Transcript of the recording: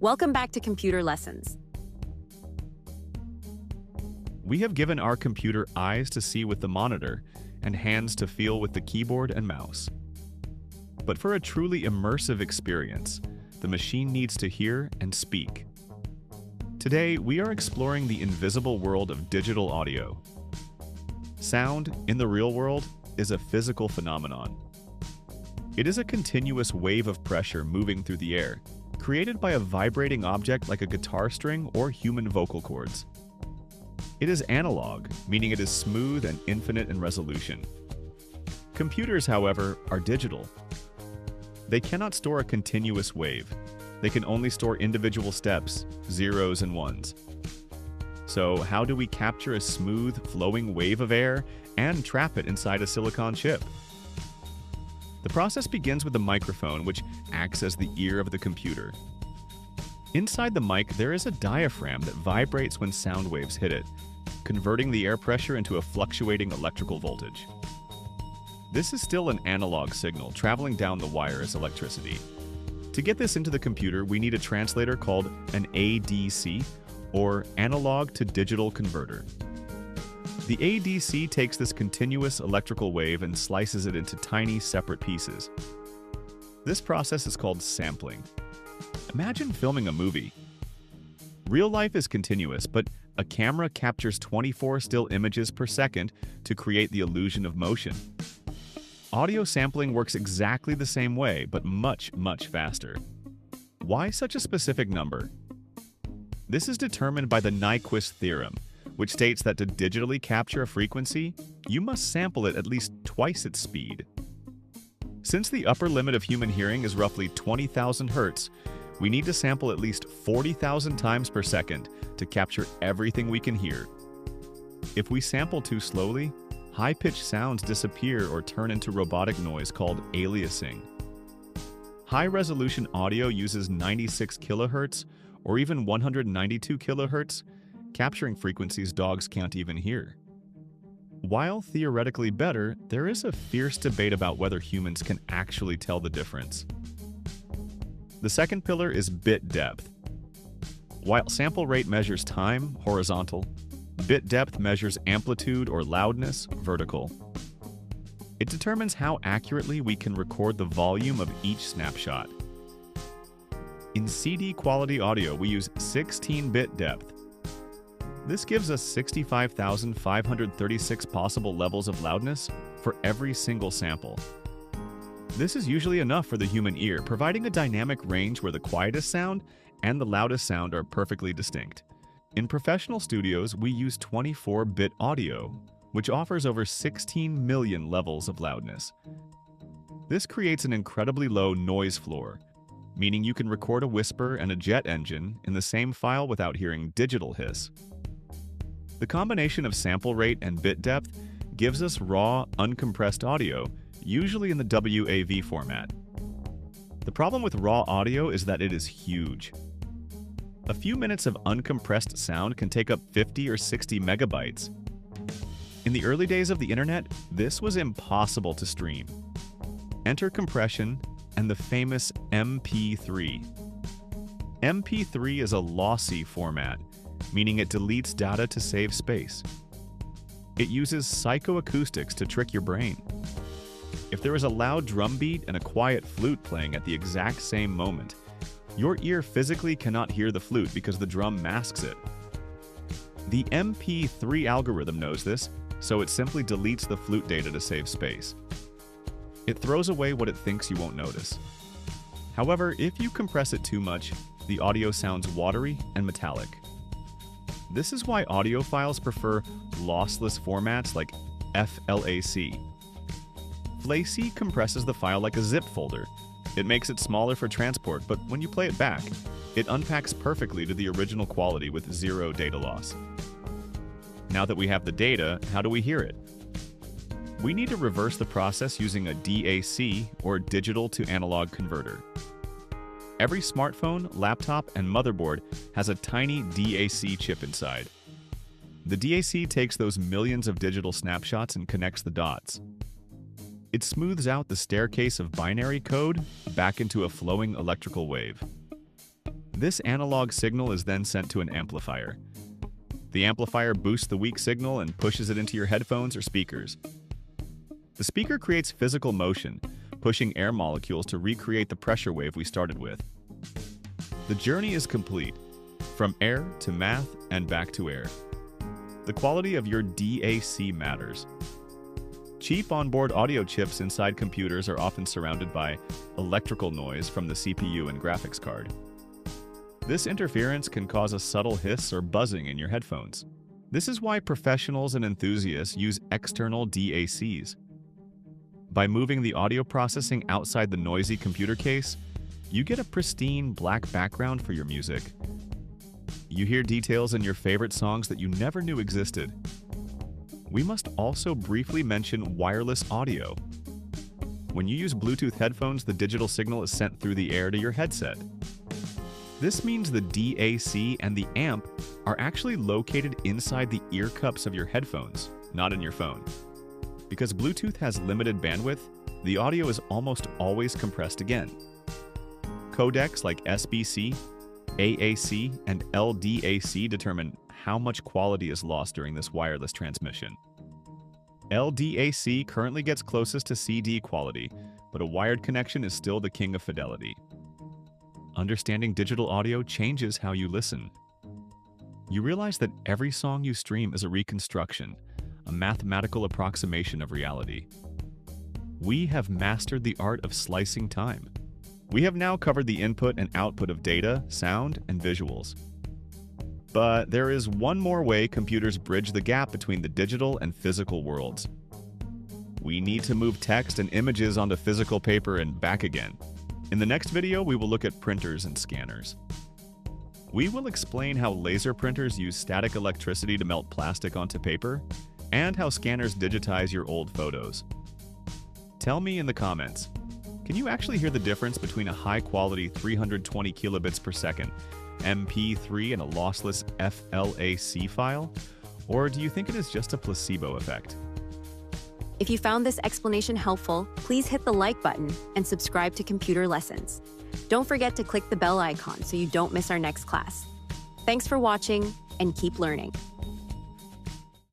Welcome back to Computer Lessons. We have given our computer eyes to see with the monitor and hands to feel with the keyboard and mouse. But for a truly immersive experience, the machine needs to hear and speak. Today, we are exploring the invisible world of digital audio. Sound, in the real world, is a physical phenomenon. It is a continuous wave of pressure moving through the air, created by a vibrating object like a guitar string or human vocal cords. It is analog, meaning it is smooth and infinite in resolution. Computers, however, are digital. They cannot store a continuous wave. They can only store individual steps, zeros and ones. So how do we capture a smooth, flowing wave of air and trap it inside a silicon chip? The process begins with a microphone, which acts as the ear of the computer. Inside the mic, there is a diaphragm that vibrates when sound waves hit it, converting the air pressure into a fluctuating electrical voltage. This is still an analog signal traveling down the wire as electricity. To get this into the computer, we need a translator called an ADC, or analog to digital converter. The ADC takes this continuous electrical wave and slices it into tiny, separate pieces. This process is called sampling. Imagine filming a movie. Real life is continuous, but a camera captures 24 still images per second to create the illusion of motion. Audio sampling works exactly the same way, but much, much faster. Why such a specific number? This is determined by the Nyquist Theorem, which states that to digitally capture a frequency, you must sample it at least twice its speed. Since the upper limit of human hearing is roughly 20,000 Hz, we need to sample at least 40,000 times per second to capture everything we can hear. If we sample too slowly, high-pitched sounds disappear or turn into robotic noise called aliasing. High-resolution audio uses 96 kHz or even 192 kHz, capturing frequencies dogs can't even hear. While theoretically better, there is a fierce debate about whether humans can actually tell the difference. The second pillar is bit depth. While sample rate measures time, horizontal, bit depth measures amplitude or loudness, vertical. It determines how accurately we can record the volume of each snapshot. In CD quality audio, we use 16-bit depth. This gives us 65,536 possible levels of loudness for every single sample. This is usually enough for the human ear, providing a dynamic range where the quietest sound and the loudest sound are perfectly distinct. In professional studios, we use 24-bit audio, which offers over 16 million levels of loudness. This creates an incredibly low noise floor, meaning you can record a whisper and a jet engine in the same file without hearing digital hiss. The combination of sample rate and bit depth gives us raw, uncompressed audio, usually in the WAV format. The problem with raw audio is that it is huge. A few minutes of uncompressed sound can take up 50 or 60 megabytes. In the early days of the internet, this was impossible to stream. Enter compression and the famous MP3. MP3 is a lossy format, meaning it deletes data to save space. It uses psychoacoustics to trick your brain. If there is a loud drum beat and a quiet flute playing at the exact same moment, your ear physically cannot hear the flute because the drum masks it. The MP3 algorithm knows this, so it simply deletes the flute data to save space. It throws away what it thinks you won't notice. However, if you compress it too much, the audio sounds watery and metallic. This is why audiophiles prefer lossless formats like FLAC. FLAC compresses the file like a zip folder. It makes it smaller for transport, but when you play it back, it unpacks perfectly to the original quality with zero data loss. Now that we have the data, how do we hear it? We need to reverse the process using a DAC, or digital to analog converter. Every smartphone, laptop, and motherboard has a tiny DAC chip inside. The DAC takes those millions of digital snapshots and connects the dots. It smooths out the staircase of binary code back into a flowing electrical wave. This analog signal is then sent to an amplifier. The amplifier boosts the weak signal and pushes it into your headphones or speakers. The speaker creates physical motion, pushing air molecules to recreate the pressure wave we started with. The journey is complete, from air to math and back to air. The quality of your DAC matters. Cheap onboard audio chips inside computers are often surrounded by electrical noise from the CPU and graphics card. This interference can cause a subtle hiss or buzzing in your headphones. This is why professionals and enthusiasts use external DACs. By moving the audio processing outside the noisy computer case, you get a pristine black background for your music. You hear details in your favorite songs that you never knew existed. We must also briefly mention wireless audio. When you use Bluetooth headphones, the digital signal is sent through the air to your headset. This means the DAC and the amp are actually located inside the ear cups of your headphones, not in your phone. Because Bluetooth has limited bandwidth, the audio is almost always compressed again. Codecs like SBC, AAC, and LDAC determine how much quality is lost during this wireless transmission. LDAC currently gets closest to CD quality, but a wired connection is still the king of fidelity. Understanding digital audio changes how you listen. You realize that every song you stream is a reconstruction, a mathematical approximation of reality. We have mastered the art of slicing time. We have now covered the input and output of data, sound, and visuals. But there is one more way computers bridge the gap between the digital and physical worlds. We need to move text and images onto physical paper and back again. In the next video, we will look at printers and scanners. We will explain how laser printers use static electricity to melt plastic onto paper, and how scanners digitize your old photos. Tell me in the comments, can you actually hear the difference between a high-quality 320 kilobits per second MP3 and a lossless FLAC file? Or do you think it is just a placebo effect? If you found this explanation helpful, please hit the like button and subscribe to Computer Lessons. Don't forget to click the bell icon so you don't miss our next class. Thanks for watching and keep learning.